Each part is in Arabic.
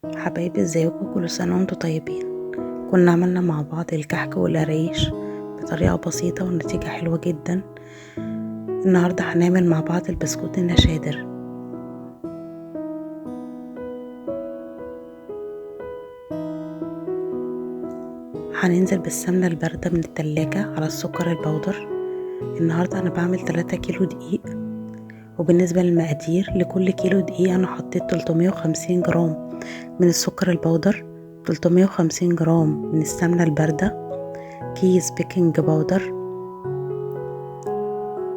حبايبي ازيكم؟ كل سنة وانتم طيبين. كنا عملنا مع بعض الكحك والقرايش بطريقة بسيطة والنتيجة حلوة جدا. النهاردة هنعمل مع بعض البسكوت النشادر. هننزل بالسمنة الباردة من التلاجة على السكر البودر. النهاردة انا بعمل 3 كيلو دقيق، وبالنسبة للمقادير لكل كيلو دقيق انا حطيت 350 جرام من السكر البودر، 350 جرام من السمنة الباردة، كيس بيكنج باودر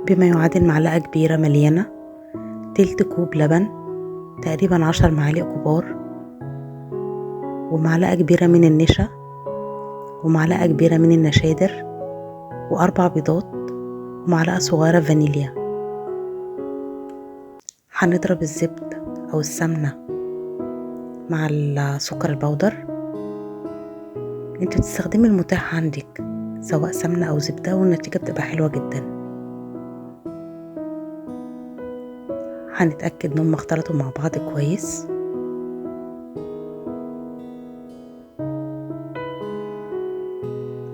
بما يعادل معلقة كبيرة مليانة، تلت كوب لبن، تقريبا 10 معالق كبار، ومعلقة كبيرة من النشا، ومعلقة كبيرة من النشادر، وأربع بيضات، ومعلقة صغيرة فانيليا. هنضرب الزبدة أو السمنة مع السكر البودر. انت بتستخدمي المتاح عندك سواء سمنة أو زبدة، والنتيجة بتبقى حلوة جدا. هنتأكد انهم اختلطوا مع بعض كويس.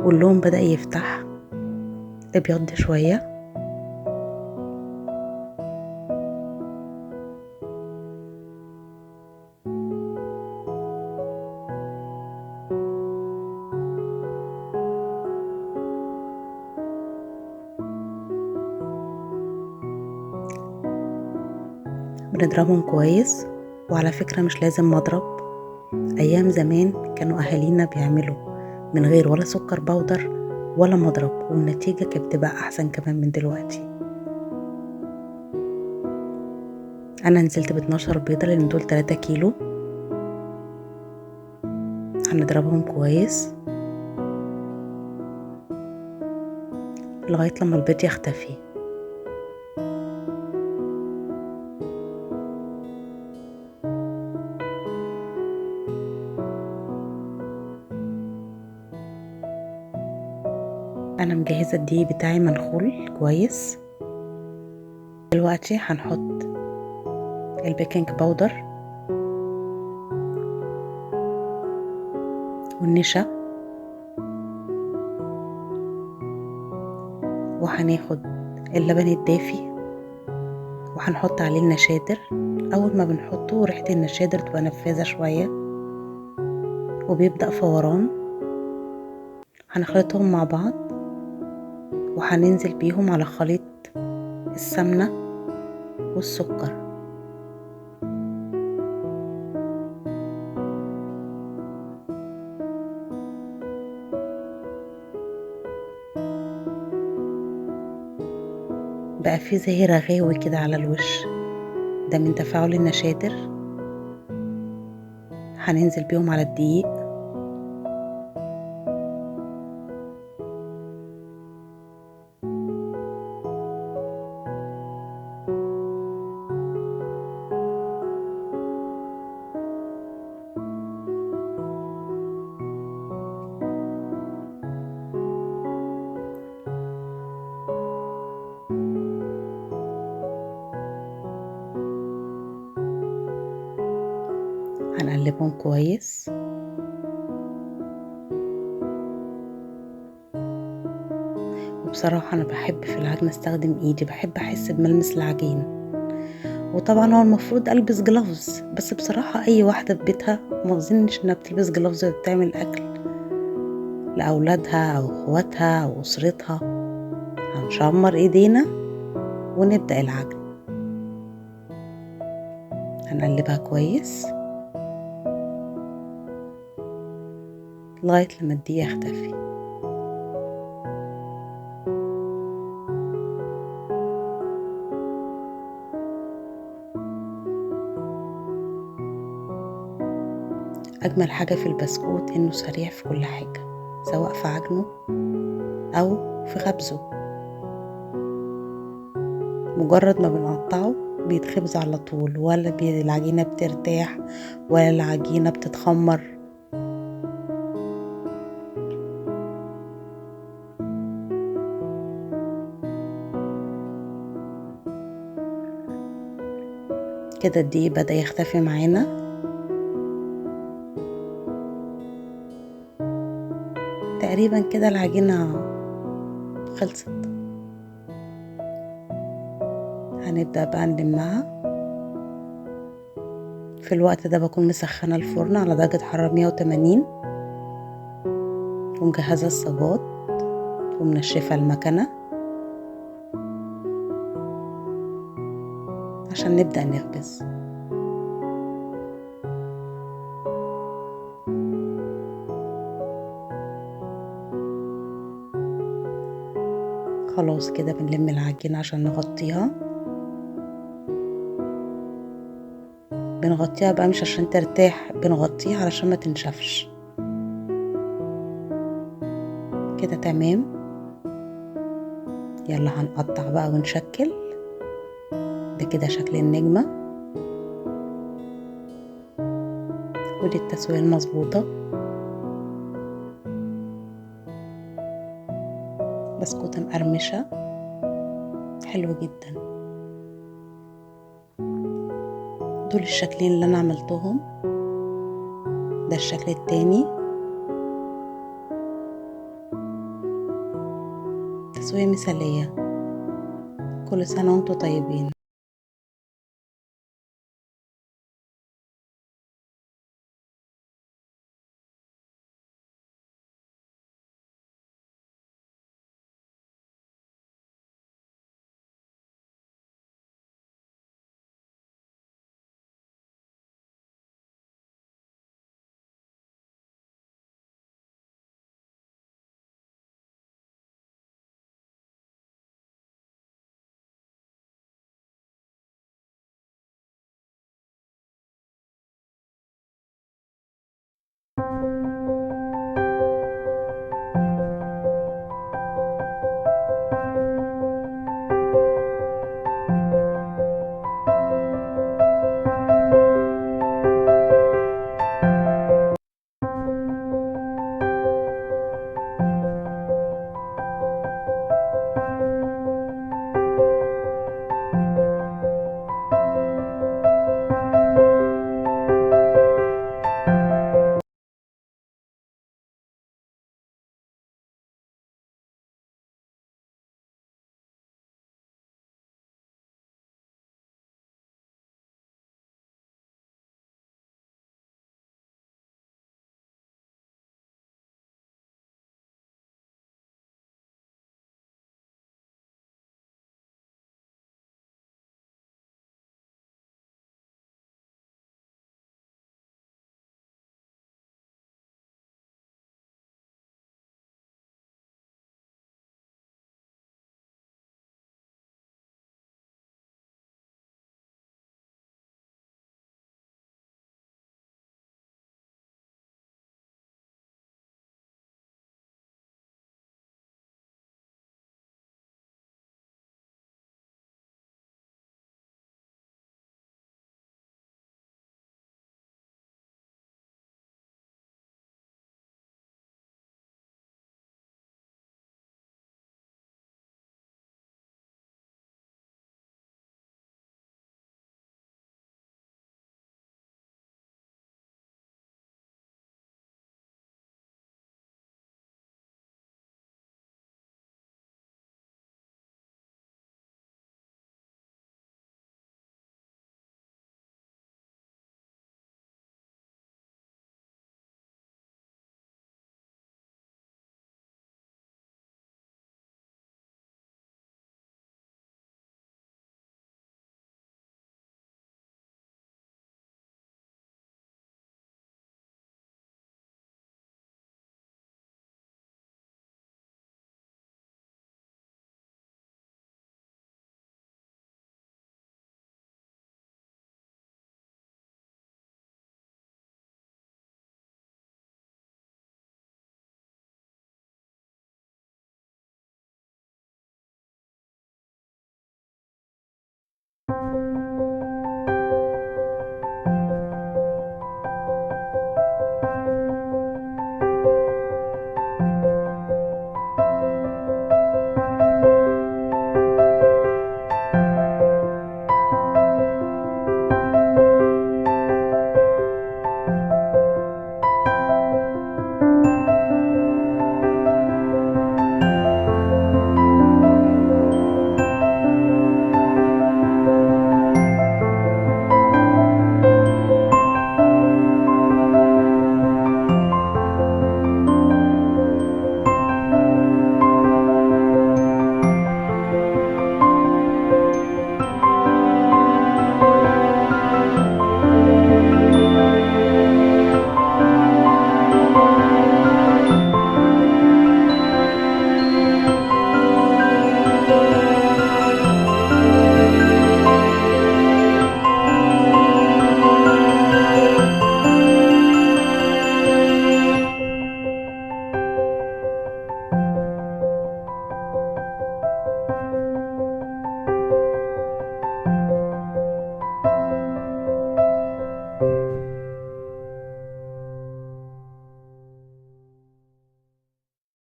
واللون بدأ يفتح ابيض شوية. بنضربهم كويس، وعلى فكرة مش لازم مضرب. ايام زمان كانوا اهالينا بيعملوا من غير ولا سكر بودر ولا مضرب، والنتيجة كانت بتبقى احسن كمان من دلوقتي. انا نزلت ب12 بيضة لان دول 3 كيلو. هنضربهم كويس لغاية لما البيض يختفي. انا مجهزة الدقيق بتاعي منخول كويس. دلوقتي هنحط البيكنج باودر والنشا، وهناخد اللبن الدافي وهنحط عليه النشادر. اول ما بنحطه ريحة النشادر تبقى نفاذة شوية وبيبدأ فوران. هنخلطهم مع بعض وهننزل بيهم على خليط السمنة والسكر. بقى فيه زي رغاوي كده على الوش، ده من تفاعل النشادر. هننزل بيهم على الدقيق. هنقلبهم كويس. وبصراحة أنا بحب في العجن استخدم ايدي، بحب احس بملمس العجين. وطبعا هو المفروض البس جلافز، بس بصراحة اي واحدة في بيتها ما اظنش انها بتلبس جلافز وبتعمل اكل لاولادها او اخواتها او اسرتها. هنشمر ايدينا ونبدأ العجن. هنقلبها كويس لغاية لما الدقيق يختفي. اجمل حاجة في البسكوت انه سريع في كل حاجة، سواء في عجنه او في خبزه. مجرد ما بنقطعه بيتخبز على طول، ولا العجينة بترتاح ولا العجينة بتتخمر. كده الدقيق بدأ يختفي معانا. تقريبا كده العجينة خلصت. هنبدأ بقى نلمها. في الوقت ده بكون مسخنة الفرن على درجة حرارة 180 ومجهزة الصاجات ومنشفة المكنة عشان نبدأ نخبز. خلاص كده بنلم العجينة عشان نغطيها. بنغطيها بقى مش عشان ترتاح، بنغطيها علشان ما تنشفش. كده تمام. يلا هنقطع بقى ونشكل. ده كده شكل النجمة، ودي التسوية المظبوطة. بسكوتة مقرمشة حلوة جدا. دول الشكلين اللي انا عملتهم. ده الشكل التاني. تسوية مثالية. كل سنة وانتم طيبين.